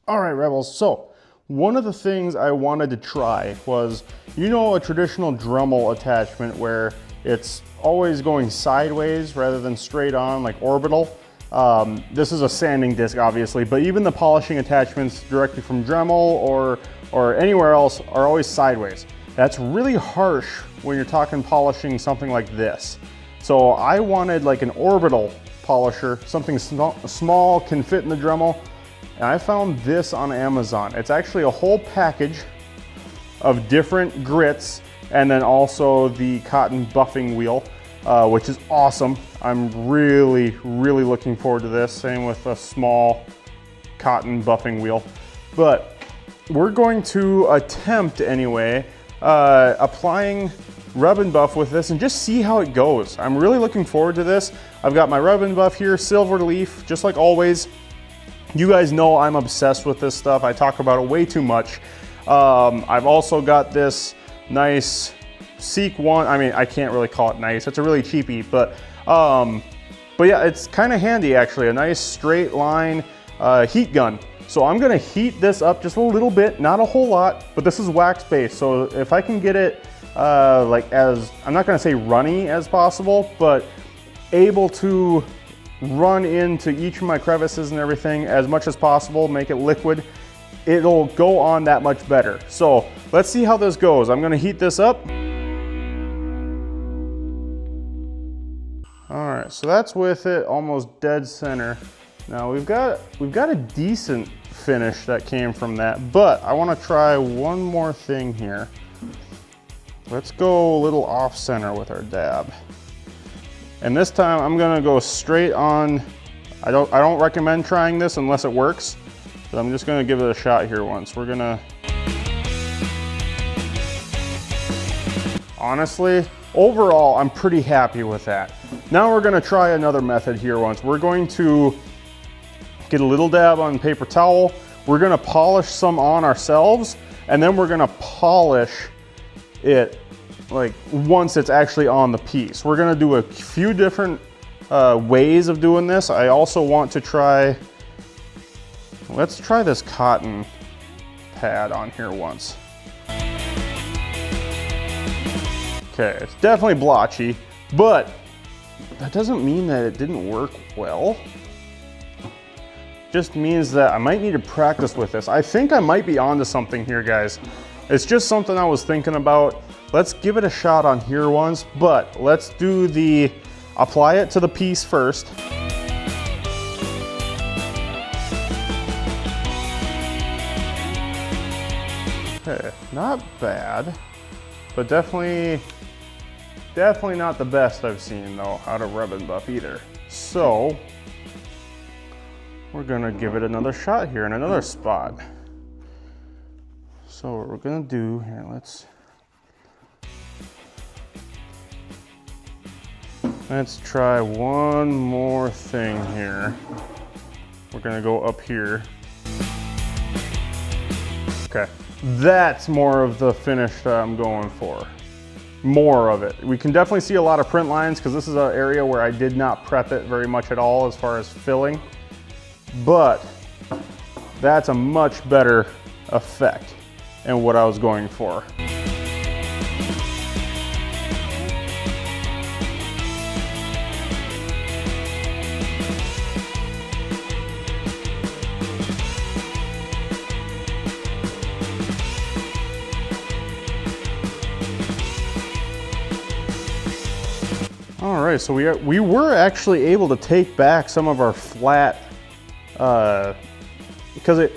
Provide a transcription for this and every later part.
All right, Rebels, so one of the things I wanted to try was, you know, a traditional Dremel attachment where it's always going sideways rather than straight on, like Orbital. This is a sanding disc, obviously, but even the polishing attachments directly from Dremel or anywhere else are always sideways. That's really harsh when you're talking polishing something like this. So I wanted like an Orbital polisher, something small, can fit in the Dremel. And I found this on Amazon. It's actually a whole package of different grits and then also the cotton buffing wheel, which is awesome. I'm really looking forward to this. Same with a small cotton buffing wheel. But we're going to attempt anyway, applying rub and buff with this and just see how it goes. I'm really looking forward to this. I've got my rub and buff here, silver leaf, just like always. You guys know I'm obsessed with this stuff. I talk about it way too much. I've also got this nice Seek one. I mean, I can't really call it nice. It's a really cheapie, but yeah, it's kind of handy actually. A nice straight line heat gun. So I'm gonna heat this up just a little bit, not a whole lot, but this is wax based. So if I can get it like as, I'm not gonna say runny as possible, but able to run into each of my crevices and everything as much as possible, make it liquid, it'll go on that much better. So let's see how this goes. I'm gonna heat this up. All right, so that's with it almost dead center. Now we've got a decent finish that came from that, but I wanna try one more thing here. Let's go a little off center with our dab. And this time I'm gonna go straight on. I don't recommend trying this unless it works, but I'm just gonna give it a shot here once. We're gonna, honestly, overall, I'm pretty happy with that. Now we're gonna try another method here once. We're going to get a little dab on paper towel. We're gonna polish some on ourselves, and then we're gonna polish it like once it's actually on the piece. We're gonna do a few different ways of doing this. I also want to try, let's try this cotton pad on here once. Okay, it's definitely blotchy, but that doesn't mean that it didn't work well. Just means that I might need to practice with this. I think I might be onto something here, guys. It's just something I was thinking about. Let's give it a shot on here once, but let's do the, apply it to the piece first. Okay, not bad, but definitely not the best I've seen though, out of rub and buff either. So, we're gonna give it another shot here in another spot. So what we're gonna do here, let's try one more thing here. We're gonna go up here. Okay, that's more of the finish that I'm going for. More of it. We can definitely see a lot of print lines because this is an area where I did not prep it very much at all as far as filling, but that's a much better effect and what I was going for. All right, so we were actually able to take back some of our flat, because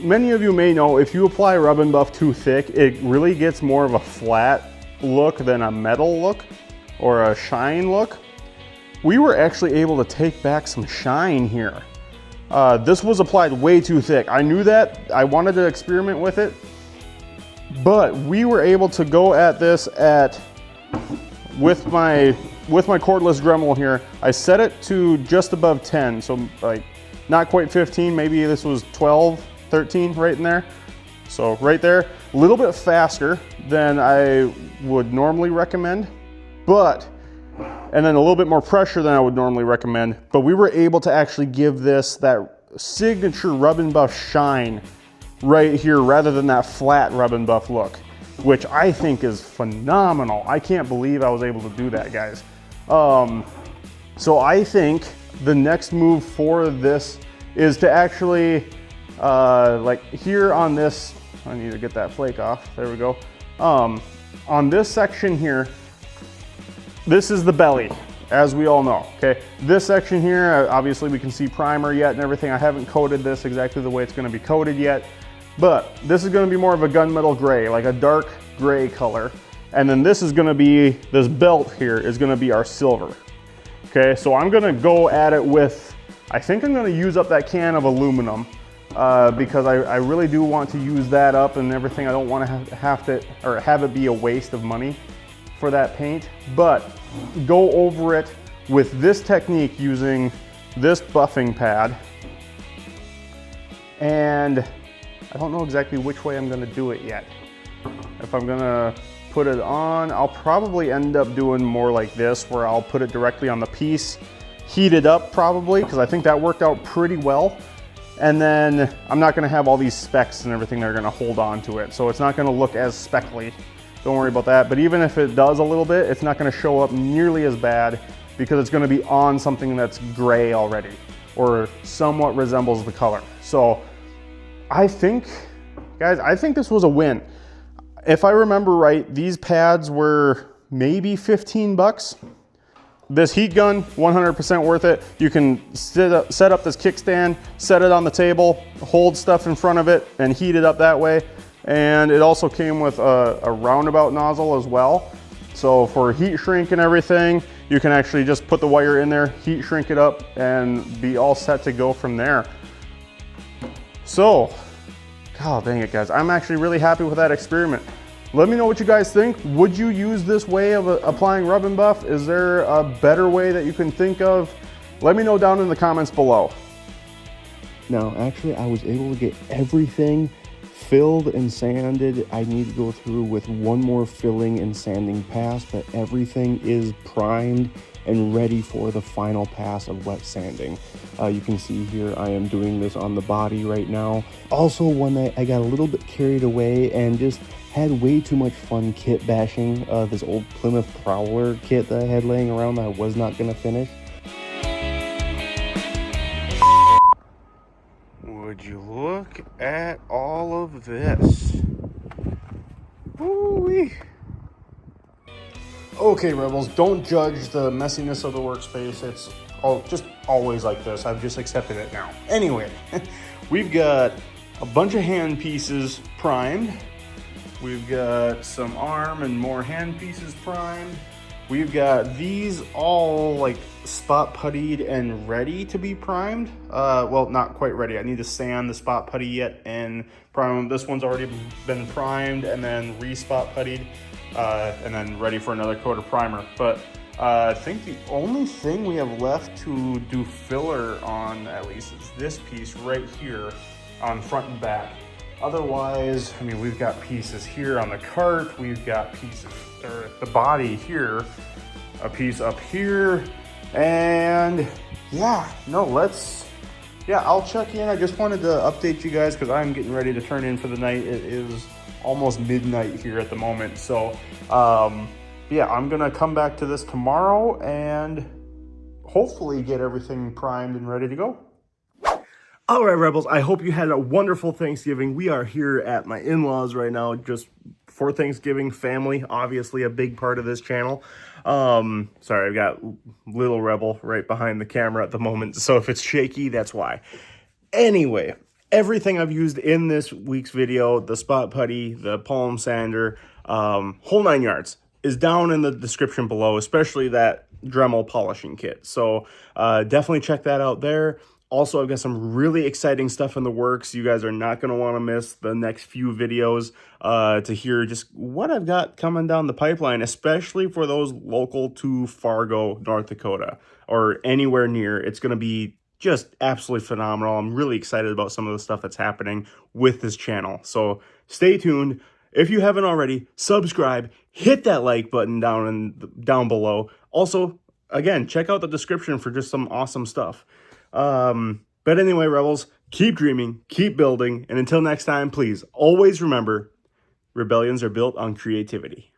many of you may know, if you apply rub and buff too thick, it really gets more of a flat look than a metal look or a shine look. We were actually able to take back some shine here. This was applied way too thick. I knew that. I wanted to experiment with it, but we were able to go at this with my cordless Dremel here. I set it to just above 10, so like not quite 15, maybe this was 12, 13, right in there. So right there, a little bit faster than I would normally recommend, and then a little bit more pressure than I would normally recommend, but we were able to actually give this that signature rub and buff shine right here rather than that flat rub and buff look, which I think is phenomenal. I can't believe I was able to do that, guys. So I think the next move for this is to actually, like here on this, I need to get that flake off, there we go. On this section here, this is the belly, as we all know, okay? This section here, obviously we can see primer yet and everything. I haven't coated this exactly the way it's gonna be coated yet, but this is gonna be more of a gunmetal gray, like a dark gray color. And then this is gonna be, this belt here is gonna be our silver. Okay, so I'm gonna go at it with, I think I'm gonna use up that can of aluminum because I really do want to use that up and everything. I don't wanna have it be a waste of money for that paint, but go over it with this technique using this buffing pad. And I don't know exactly which way I'm gonna do it yet. If I'm gonna put it on, I'll probably end up doing more like this, where I'll put it directly on the piece, heat it up probably, because I think that worked out pretty well. And then I'm not gonna have all these specks and everything that are gonna hold on to it. So it's not gonna look as speckly. Don't worry about that. But even if it does a little bit, it's not gonna show up nearly as bad because it's gonna be on something that's gray already or somewhat resembles the color. So I think, guys, I think this was a win. If I remember right, these pads were maybe 15 bucks. This heat gun, 100% worth it. You can set up this kickstand, set it on the table, hold stuff in front of it, and heat it up that way. And it also came with a roundabout nozzle as well. So for heat shrink and everything, you can actually just put the wire in there, heat shrink it up, and be all set to go from there. So, God dang it, guys. I'm actually really happy with that experiment. Let me know what you guys think. Would you use this way of applying rub and buff? Is there a better way that you can think of? Let me know down in the comments below. Now, actually, I was able to get everything filled and sanded. I need to go through with one more filling and sanding pass, but everything is primed and ready for the final pass of wet sanding. You can see here I am doing this on the body right now. Also, one night I got a little bit carried away and just had way too much fun kit bashing this old Plymouth Prowler kit that I had laying around that I was not gonna finish. Would you look at all of this? Woo-wee. Okay, Rebels, don't judge the messiness of the workspace. It's just always like this. I've just accepted it now. Anyway, we've got a bunch of hand pieces primed. We've got some arm and more hand pieces primed. We've got these all like spot puttied and ready to be primed. Well, not quite ready. I need to sand the spot putty yet and prime them. This one's already been primed and then re-spot puttied and then ready for another coat of primer. But I think the only thing we have left to do filler on, at least, is this piece right here on front and back. Otherwise, I mean, we've got pieces here on the cart, we've got pieces, or the body here, a piece up here, and yeah, no, I'll check in. I just wanted to update you guys because I'm getting ready to turn in for the night. It is almost midnight here at the moment. So, yeah, I'm gonna come back to this tomorrow and hopefully get everything primed and ready to go. All right, Rebels, I hope you had a wonderful Thanksgiving. We are here at my in-laws right now, just for Thanksgiving. Family, obviously a big part of this channel. Sorry, I've got little Rebel right behind the camera at the moment, so if it's shaky, that's why. Anyway, everything I've used in this week's video, the spot putty, the palm sander, whole 9 yards, is down in the description below, especially that Dremel polishing kit. So definitely check that out there. Also, I've got some really exciting stuff in the works. You guys are not going to want to miss the next few videos to hear just what I've got coming down the pipeline, especially for those local to Fargo, North Dakota, or anywhere near. It's going to be just absolutely phenomenal. I'm really excited about some of the stuff that's happening with this channel. So stay tuned. If you haven't already, subscribe, hit that like button down below. Also, again, check out the description for just some awesome stuff. But anyway, Rebels, keep dreaming, keep building, and until next time, please always remember, rebellions are built on creativity.